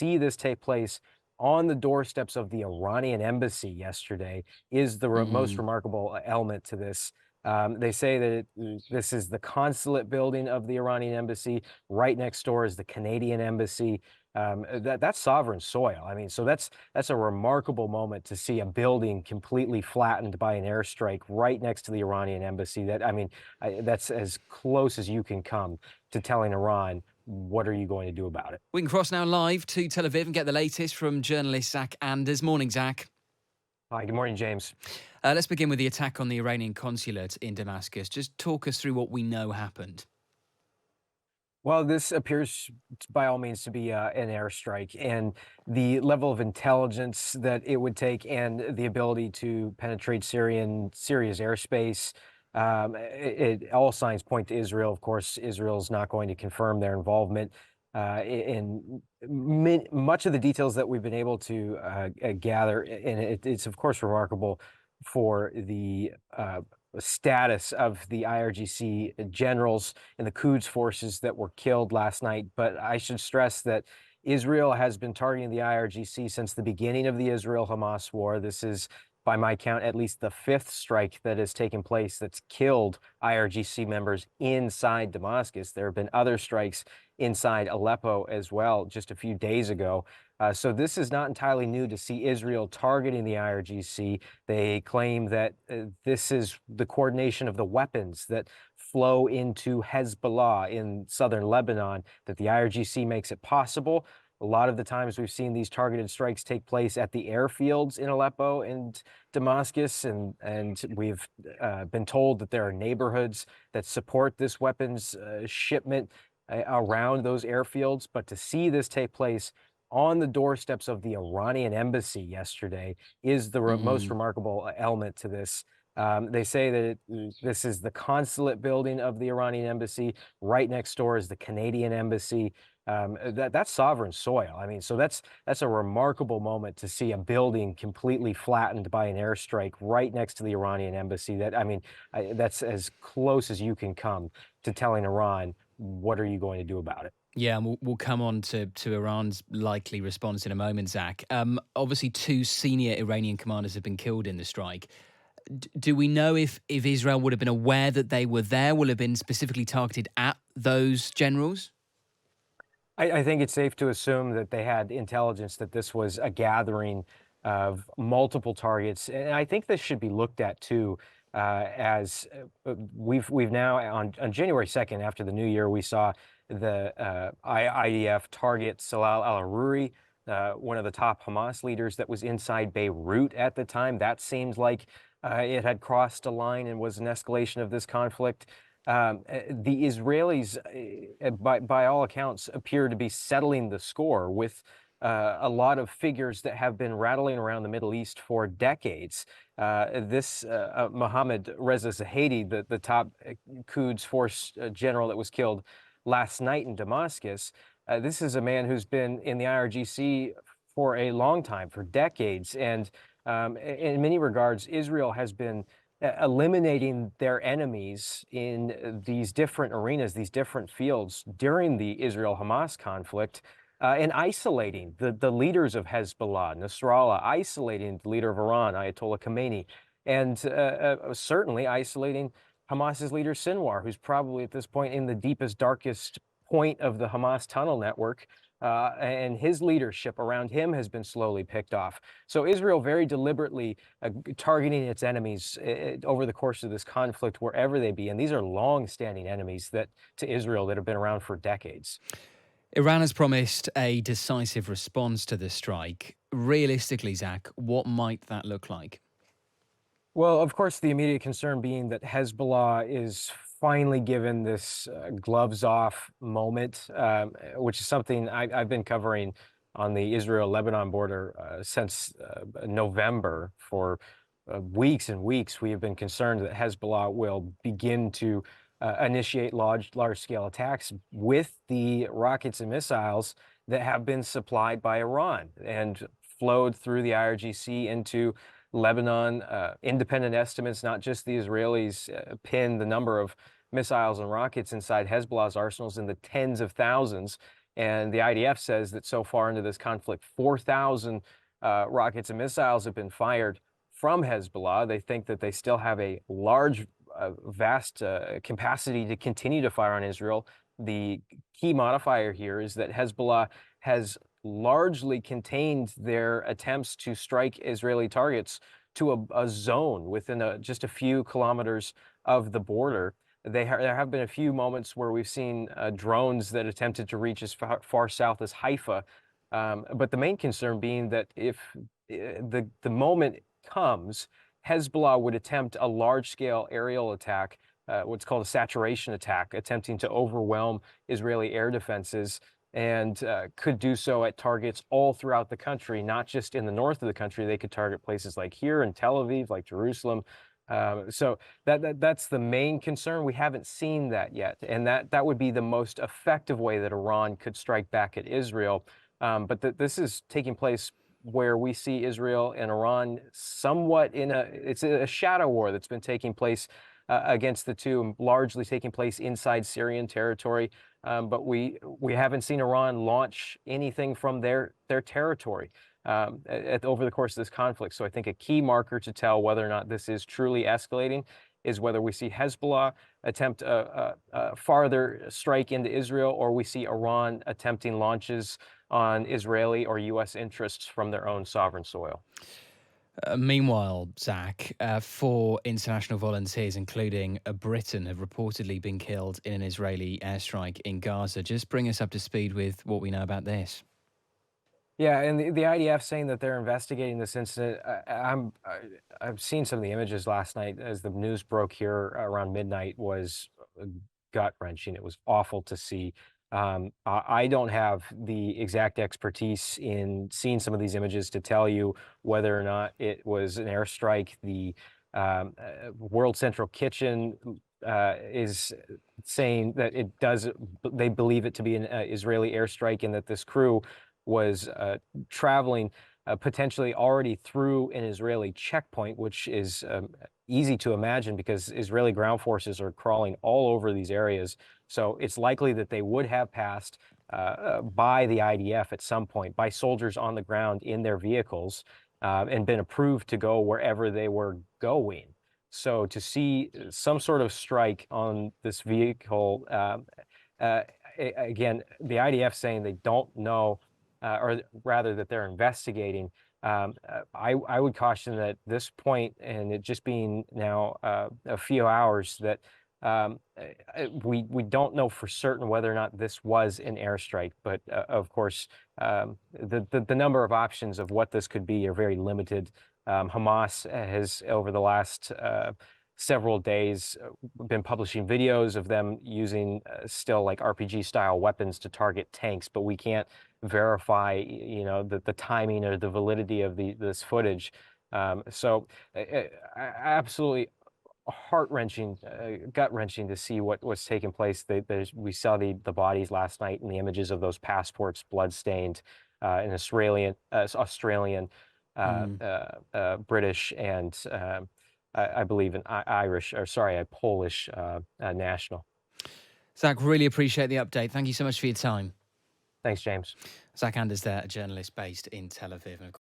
see this take place on the doorsteps of the Iranian embassy yesterday is the most Mm. remarkable element to this. They say that this is the consulate building of the Iranian embassy. Right next door is the Canadian embassy. That's sovereign soil. I mean, so that's a remarkable moment to see a building completely flattened by an airstrike right next to the Iranian embassy. That I mean, that's as close as you can come to telling Iran what are you going to do about it. We can cross now live to Tel Aviv and get the latest from journalist Zach Anders. Morning, Zach. Hi, good morning, James. Let's begin with the attack on the Iranian consulate in Damascus. Just talk us through what we know happened. Well, this appears by all means to be an airstrike, and the level of intelligence that it would take and the ability to penetrate Syria's airspace, all signs point to Israel. Of course, Israel's not going to confirm their involvement in much of the details that we've been able to gather, and it's of course remarkable for the status of the IRGC generals and the Quds forces that were killed last night. But I should stress that Israel has been targeting the IRGC since the beginning of the Israel-Hamas war. This is, by my count, at least the fifth strike that has taken place that's killed IRGC members inside Damascus. There have been other strikes inside Aleppo as well just a few days ago. So this is not entirely new to see Israel targeting the IRGC. They claim that this is the coordination of the weapons that flow into Hezbollah in southern Lebanon, that the IRGC makes it possible. A lot of the times we've seen these targeted strikes take place at the airfields in Aleppo and Damascus, and we've been told that there are neighborhoods that support this weapons shipment around those airfields. But to see this take place on the doorsteps of the Iranian embassy yesterday is the most Mm. remarkable element to this. They say that this is the consulate building of the Iranian embassy. Right next door is the Canadian embassy. That's sovereign soil. I mean, so that's a remarkable moment to see a building completely flattened by an airstrike right next to the Iranian embassy. That I mean, that's as close as you can come to telling Iran what are you going to do about it. Yeah, and we'll come on to Iran's likely response in a moment, Zach. Obviously, two senior Iranian commanders have been killed in the strike. Do we know if Israel would have been aware that they were there, will have been specifically targeted at those generals? I think it's safe to assume that they had intelligence that this was a gathering of multiple targets, and I think this should be looked at too. As we've now on January 2nd, after the new year, we saw the IDF target Salal al-Aruri, one of the top Hamas leaders that was inside Beirut at the time. That seemed like it had crossed a line and was an escalation of this conflict. The Israelis, by all accounts, appear to be settling the score with a lot of figures that have been rattling around the Middle East for decades. This Mohammad Reza Zahedi, the top Quds force general that was killed last night in Damascus, this is a man who's been in the IRGC for a long time, for decades, and in many regards, Israel has been eliminating their enemies in these different arenas, these different fields during the Israel-Hamas conflict, and isolating the leaders of Hezbollah, Nasrallah, isolating the leader of Iran, Ayatollah Khamenei, and certainly isolating Hamas's leader, Sinwar, who's probably at this point in the deepest, darkest point of the Hamas tunnel network. And his leadership around him has been slowly picked off. So Israel very deliberately targeting its enemies over the course of this conflict, wherever they be. And these are long-standing enemies that to Israel that have been around for decades. Iran has promised a decisive response to the strike. Realistically, Zach, what might that look like? Well, of course, the immediate concern being that Hezbollah is finally given this gloves off moment, which is something I've been covering on the Israel-Lebanon border since November. For weeks and weeks, we have been concerned that Hezbollah will begin to initiate large-scale attacks with the rockets and missiles that have been supplied by Iran and flowed through the IRGC into Lebanon. Independent estimates, not just the Israelis, pin the number of missiles and rockets inside Hezbollah's arsenals in the tens of thousands. And the IDF says that so far into this conflict, 4,000 rockets and missiles have been fired from Hezbollah. They think that they still have a large, vast capacity to continue to fire on Israel. The key modifier here is that Hezbollah has largely contained their attempts to strike Israeli targets to a zone within just a few kilometers of the border. There have been a few moments where we've seen drones that attempted to reach as far south as Haifa. But the main concern being that if the moment comes, Hezbollah would attempt a large-scale aerial attack, what's called a saturation attack, attempting to overwhelm Israeli air defenses, and could do so at targets all throughout the country, not just in the north of the country. They could target places like here in Tel Aviv, like Jerusalem. So that's the main concern. We haven't seen that yet, and that would be the most effective way that Iran could strike back at Israel. But this is taking place where we see Israel and Iran somewhat it's a shadow war that's been taking place against the two, largely taking place inside Syrian territory. But we haven't seen Iran launch anything from their territory over the course of this conflict. So I think a key marker to tell whether or not this is truly escalating is whether we see Hezbollah attempt a farther strike into Israel, or we see Iran attempting launches on Israeli or U.S. interests from their own sovereign soil. Meanwhile, Zach, four international volunteers, including a Briton, have reportedly been killed in an Israeli airstrike in Gaza. Just bring us up to speed with what we know about this. Yeah, and the IDF saying that they're investigating this incident. I've seen some of the images last night as the news broke here around midnight was gut wrenching. It was awful to see. I don't have the exact expertise in seeing some of these images to tell you whether or not it was an airstrike. The World Central Kitchen is saying that it does. They believe it to be an Israeli airstrike, and that this crew was traveling potentially already through an Israeli checkpoint, which is easy to imagine because Israeli ground forces are crawling all over these areas. So it's likely that they would have passed by the IDF at some point, by soldiers on the ground in their vehicles, and been approved to go wherever they were going. So to see some sort of strike on this vehicle, again, the IDF saying they don't know, or rather that they're investigating. I would caution that at this point, and it just being now a few hours, that we don't know for certain whether or not this was an airstrike. But of course, the number of options of what this could be are very limited. Hamas has, over the last several days, been publishing videos of them using still like RPG style weapons to target tanks, but we can't verify, the timing or the validity of this footage. So absolutely heart-wrenching, gut-wrenching to see what's taking place. We saw the bodies last night and the images of those passports blood-stained, an Australian, Mm. British, and I believe an Irish, or sorry, a Polish national. Zach, really appreciate the update. Thank you so much for your time. Thanks, James. Zach Anders there, a journalist based in Tel Aviv. And